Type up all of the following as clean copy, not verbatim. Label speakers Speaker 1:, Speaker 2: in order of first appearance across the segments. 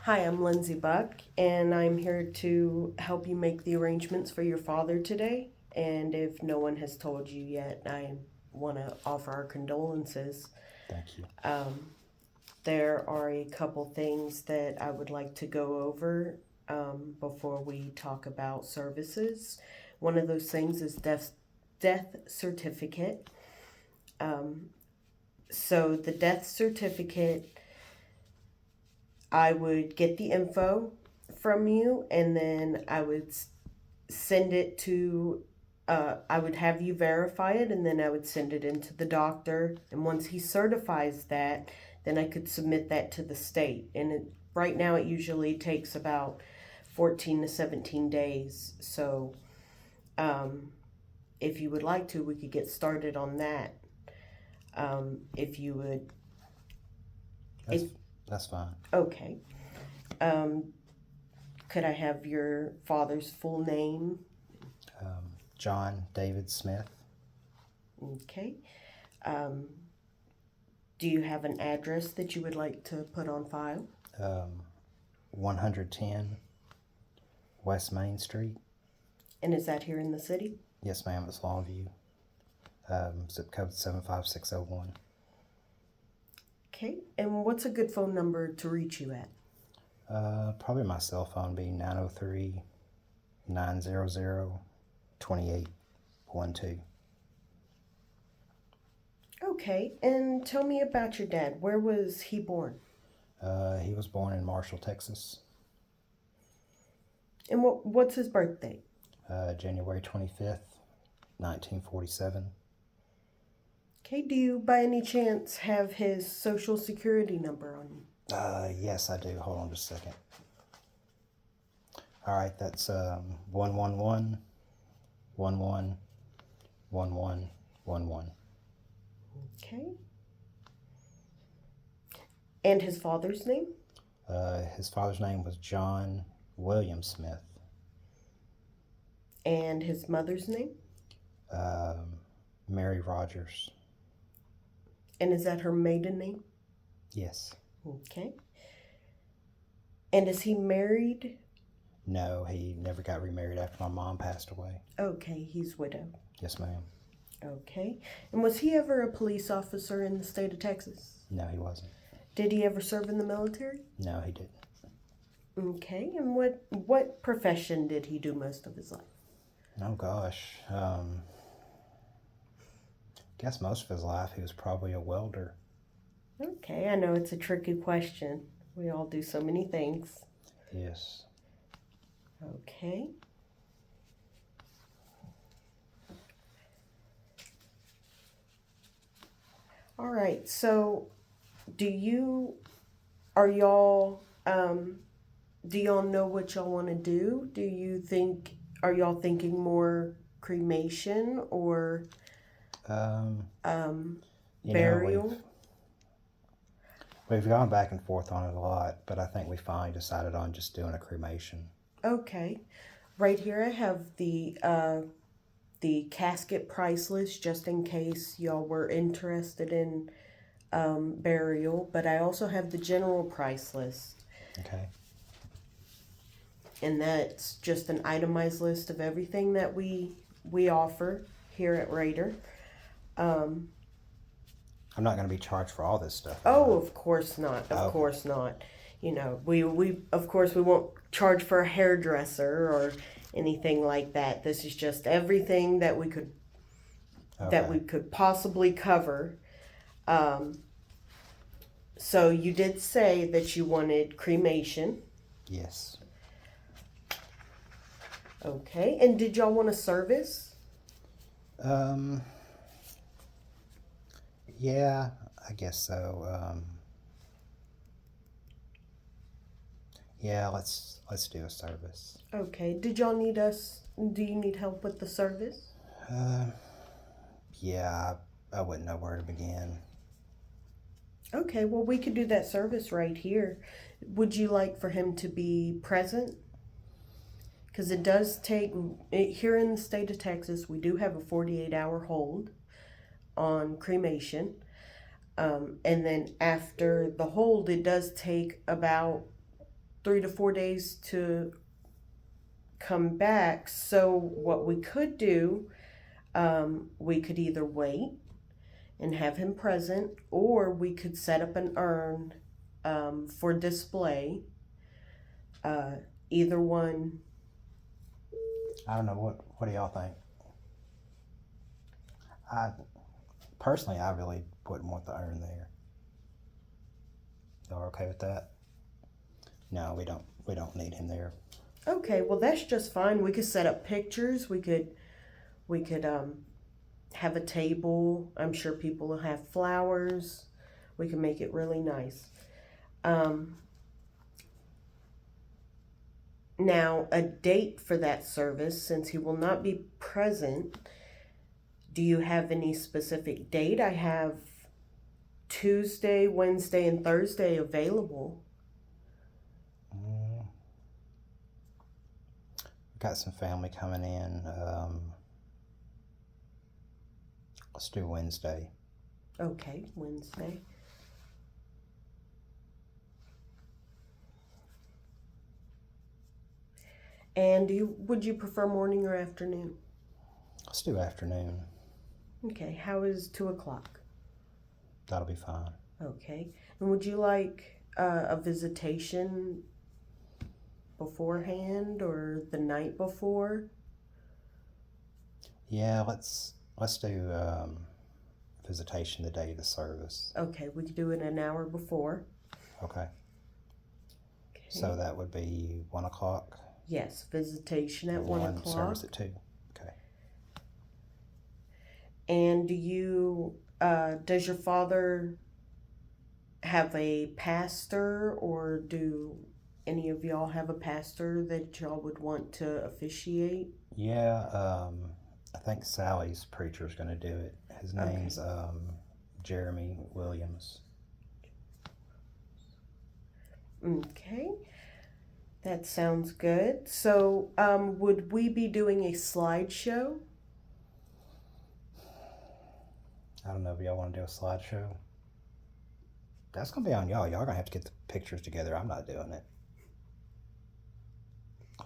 Speaker 1: Hi, I'm Lindsay Buck, and I'm here to help you make the arrangements for your father today. And if no one has told you yet, I want to offer our condolences.
Speaker 2: Thank you.
Speaker 1: Um, there are a couple things that I would like to go over before we talk about services. One of those things is death certificate. Um, so the death certificate, I would get the info from you, and then I would send it to I would have you verify it, and then I would send it into the doctor, and once he certifies that, then I could submit that to the state. And right now it usually takes about 14 to 17 days. So um, if you would like to, we could get started on that. If you would,
Speaker 2: That's
Speaker 1: if
Speaker 2: that's fine.
Speaker 1: Okay. um, could I have your father's full name?
Speaker 2: John David Smith,
Speaker 1: Okay. Um, Do you have an address that you would like to put on file?
Speaker 2: um, 110 West Main Street.
Speaker 1: And is that here in the city?
Speaker 2: Yes, ma'am. It's Longview. Zip code 75601.
Speaker 1: Okay. And what's a good phone number to reach you at?
Speaker 2: Probably my cell phone be 903 900 2812.
Speaker 1: Okay. And tell me about your dad. Where was he born?
Speaker 2: He was born in Marshall, Texas,
Speaker 1: And what's his birthday?
Speaker 2: January 25th, 1947.
Speaker 1: Okay. Do you by any chance have his social security number on you?
Speaker 2: Yes, I do. Hold on just a second. All right, that's 111 11 1111.
Speaker 1: Okay. And his father's name?
Speaker 2: His father's name was John William Smith.
Speaker 1: And his mother's name?
Speaker 2: Mary Rogers.
Speaker 1: And is that her maiden name?
Speaker 2: Yes.
Speaker 1: Okay. And is he married?
Speaker 2: No, he never got remarried after my mom passed away.
Speaker 1: Okay, he's widowed.
Speaker 2: Yes, ma'am.
Speaker 1: Okay. And was he ever a police officer in the state of Texas?
Speaker 2: No, he wasn't.
Speaker 1: Did he ever serve in the military?
Speaker 2: No, he didn't.
Speaker 1: Okay. And what profession did he do most of his life?
Speaker 2: Oh, gosh. Guess most of his life he was probably a welder.
Speaker 1: Okay, I know it's a tricky question. We all do so many things.
Speaker 2: Yes.
Speaker 1: Okay. All right. So, are y'all, do y'all know what y'all want to do? Are y'all thinking more cremation or
Speaker 2: Um,
Speaker 1: um,
Speaker 2: you know,
Speaker 1: burial?
Speaker 2: we've gone back and forth on it a lot, but I think we finally decided on just doing a cremation.
Speaker 1: Okay. Right here I have the casket price list just in case y'all were interested in burial, but I also have the general price list,
Speaker 2: Okay.
Speaker 1: and that's just an itemized list of everything that we offer here at Raider. Um,
Speaker 2: I'm not going to be charged for all this stuff.
Speaker 1: oh, of course not. Of
Speaker 2: Okay.
Speaker 1: course not. You know, we of course we won't charge for a hairdresser or anything like that. This is just everything that
Speaker 2: Okay.
Speaker 1: we could possibly cover. Um, so you did say that you wanted cremation.
Speaker 2: Yes.
Speaker 1: Okay. And did y'all want a service?
Speaker 2: Um. Yeah, I guess so. Yeah, let's do a service.
Speaker 1: Okay. Do you need help with the service?
Speaker 2: Uh, yeah, I wouldn't know where to begin.
Speaker 1: Okay. Well, we could do that service right here. Would you like for him to be present? Because it does take, here in the state of Texas, we do have a 48-hour hold on cremation. And then after the hold, it does take about 3 to 4 days to come back. So what we could do, we could either wait and have him present, or we could set up an urn for display. Either one.
Speaker 2: I don't know, what do y'all think? I personally, I really wouldn't want the urn there. Y'all okay with that? No, we don't need him there.
Speaker 1: Okay, well that's just fine. We could set up pictures. We could have a table. I'm sure people will have flowers. We can make it really nice. Now, a date for that service, since he will not be present, do you have any specific date? I have Tuesday, Wednesday, and Thursday available.
Speaker 2: We've got some family coming in. Let's do Wednesday.
Speaker 1: Okay, Wednesday. And would you prefer morning or afternoon?
Speaker 2: Let's do afternoon.
Speaker 1: Okay, how is 2 o'clock?
Speaker 2: That'll be fine.
Speaker 1: Okay, and would you like a visitation beforehand or the night before?
Speaker 2: Yeah, let's do visitation the day of the service.
Speaker 1: Okay, we could do it an hour before.
Speaker 2: Okay. So that would be 1 o'clock?
Speaker 1: Yes, visitation at 1 o'clock.
Speaker 2: Service at 2. Okay.
Speaker 1: And does your father have a pastor, or do any of y'all have a pastor that y'all would want to officiate?
Speaker 2: Yeah, I think Sally's preacher is going to do it. His name's Jeremy Williams.
Speaker 1: Okay, that sounds good. So, would we be doing a slideshow?
Speaker 2: I don't know if y'all want to do a slideshow. That's going to be on y'all. Y'all going to have to get the pictures together. I'm not doing it.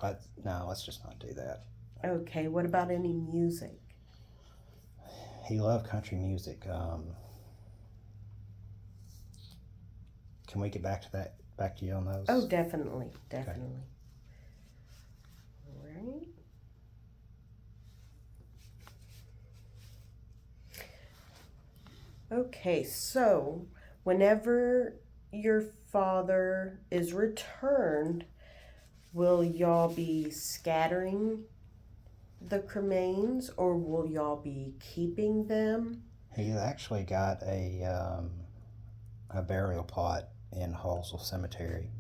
Speaker 2: Let's just not do that.
Speaker 1: Okay, what about any music?
Speaker 2: He loved country music. Can we get back to you on those?
Speaker 1: Oh, definitely. Okay. All right. Okay, so whenever your father is returned, will y'all be scattering the cremains, or will y'all be keeping them?
Speaker 2: He's actually got a burial plot in Hallsville Cemetery.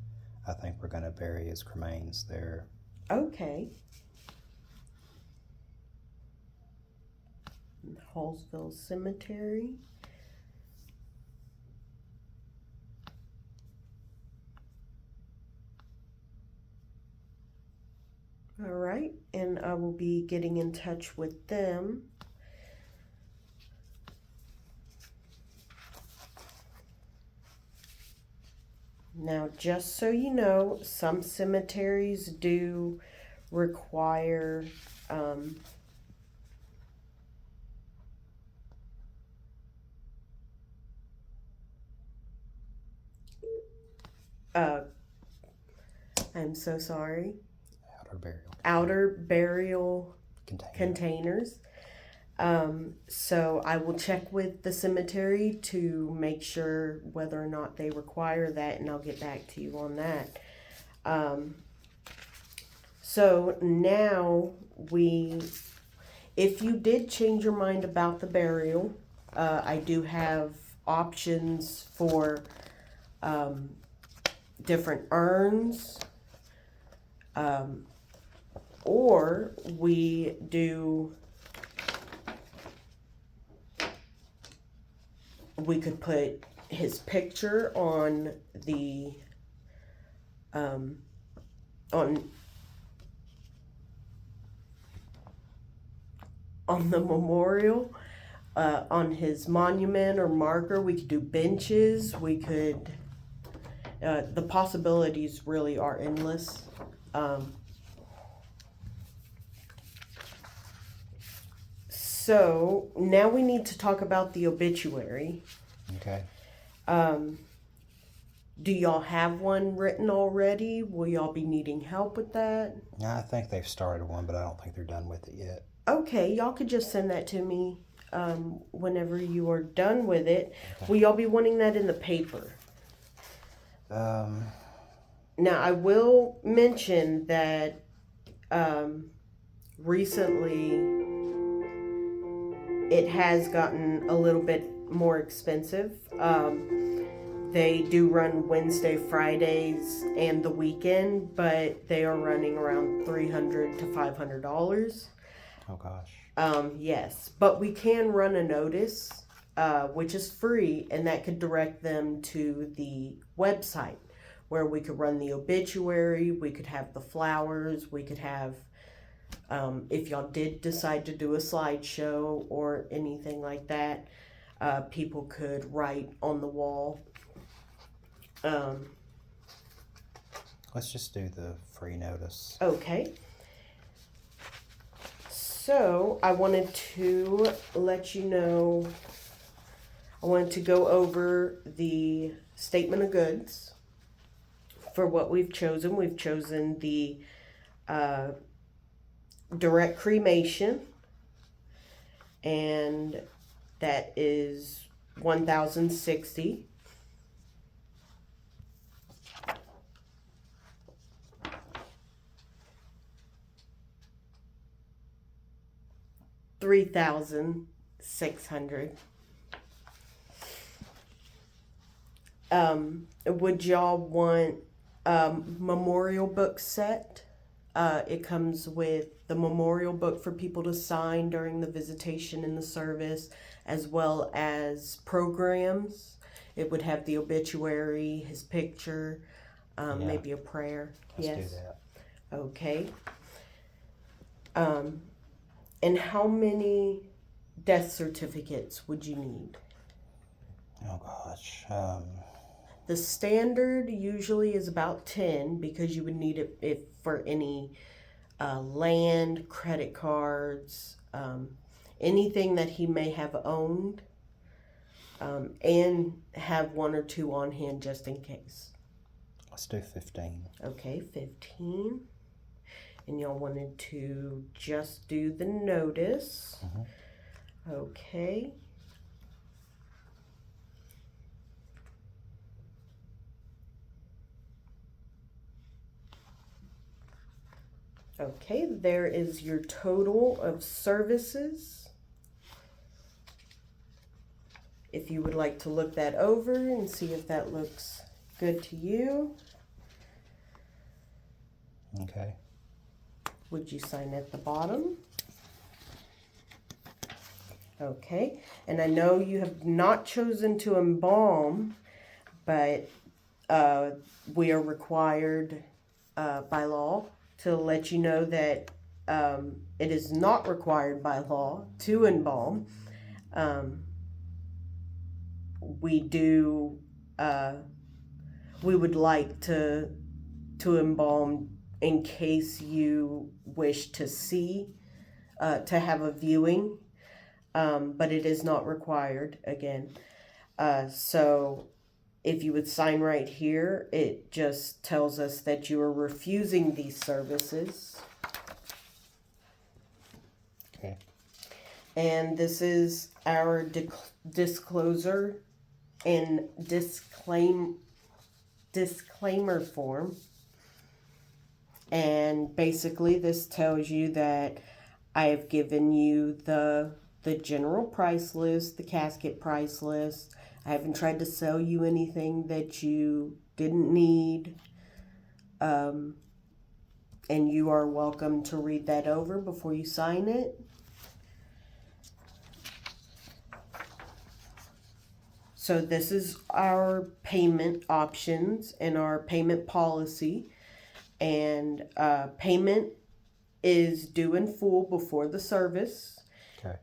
Speaker 2: I think we're going to bury his cremains there.
Speaker 1: Okay. Hallsville Cemetery. All right, and I will be getting in touch with them. Now, just so you know, some cemeteries do require I'm so sorry. Outer burial containers. So I will check with the cemetery to make sure whether or not they require that, and I'll get back to you on that. So now if you did change your mind about the burial, I do have options for different urns, or we could put his picture on the on the memorial, on his monument or marker. We could do benches. We could, The possibilities really are endless. Um, so now we need to talk about the obituary.
Speaker 2: Okay.
Speaker 1: Um, do y'all have one written already? Will y'all be needing help with that?
Speaker 2: I think they've started one, but I don't think they're done with it yet.
Speaker 1: Okay, y'all could just send that to me whenever you are done with it.
Speaker 2: Okay.
Speaker 1: Will y'all be wanting that in the paper?
Speaker 2: Um,
Speaker 1: Now, I will mention that recently it has gotten a little bit more expensive. They do run Wednesday, Fridays, and the weekend, but they are running around $300 to $500.
Speaker 2: oh gosh.
Speaker 1: Yes, but we can run a notice, which is free, and that could direct them to the website where we could run the obituary, we could have the flowers, we could have, if y'all did decide to do a slideshow or anything like that, people could write on the wall.
Speaker 2: Let's just do the free notice.
Speaker 1: Okay. So I wanted to let you know, I wanted to go over the statement of goods for what we've chosen. We've chosen the direct cremation, and that is $1,060. $3,600. Would y'all want memorial book set? It comes with the memorial book for people to sign during the visitation and the service, as well as programs. It would have the obituary, his picture,
Speaker 2: Yeah.
Speaker 1: maybe a prayer.
Speaker 2: Let's
Speaker 1: Yes.
Speaker 2: do that.
Speaker 1: Okay. And how many death certificates would you need?
Speaker 2: Oh gosh.
Speaker 1: The standard usually is about 10 because you would need it if for any land, credit cards, anything that he may have owned, and have one or two on hand just in case.
Speaker 2: Let's do 15.
Speaker 1: Okay, 15. And y'all wanted to just do the notice.
Speaker 2: Mhm.
Speaker 1: Okay. Okay, there is your total of services. If you would like to look that over and see if that looks good to you,
Speaker 2: Okay.
Speaker 1: would you sign at the bottom? Okay, and I know you have not chosen to embalm, but we are required by law to let you know that it is not required by law to embalm. We do. We would like to embalm in case you wish to see, to have a viewing, but it is not required again. So if you would sign right here, it just tells us that you are refusing these services.
Speaker 2: Okay.
Speaker 1: And this is our disclosure and disclaimer form. And basically this tells you that I have given you the general price list, the casket price list. I haven't tried to sell you anything that you didn't need. And you are welcome to read that over before you sign it. So this is our payment options and our payment policy. And payment is due in full before the service.
Speaker 2: Okay.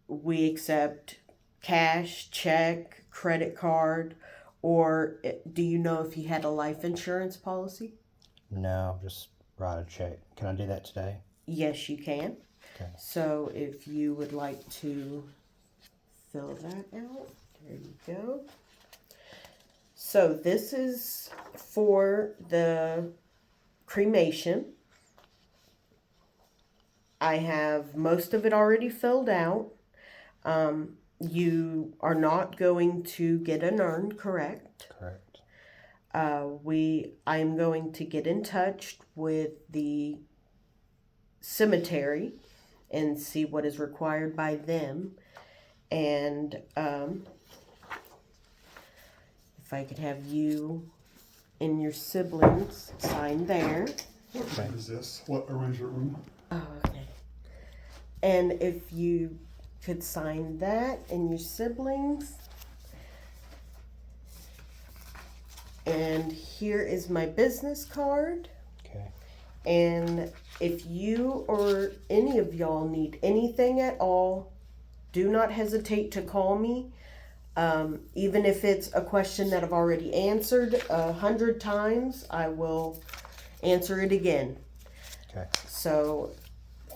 Speaker 1: We accept cash, check, credit card, Or do you know if he had a life insurance policy?
Speaker 2: No, just write a check. Can I do that today?
Speaker 1: Yes, you can.
Speaker 2: Okay.
Speaker 1: So if you would like to fill that out, there you go. So this is for the cremation. I have most of it already filled out. You are not going to get an urn, correct?
Speaker 2: Correct.
Speaker 1: I'm going to get in touch with the cemetery and see what is required by them. And if I could have you and your siblings sign there.
Speaker 3: What room is this? What arrangement room?
Speaker 1: Oh, okay. And if you could sign that and your siblings. And here is my business card.
Speaker 2: Okay.
Speaker 1: And if you or any of y'all need anything at all, do not hesitate to call me. Even if it's a question that I've already answered 100 times, I will answer it again.
Speaker 2: Okay.
Speaker 1: So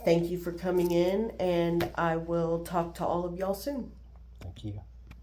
Speaker 1: thank you for coming in, and I will talk to all of y'all soon.
Speaker 2: Thank you.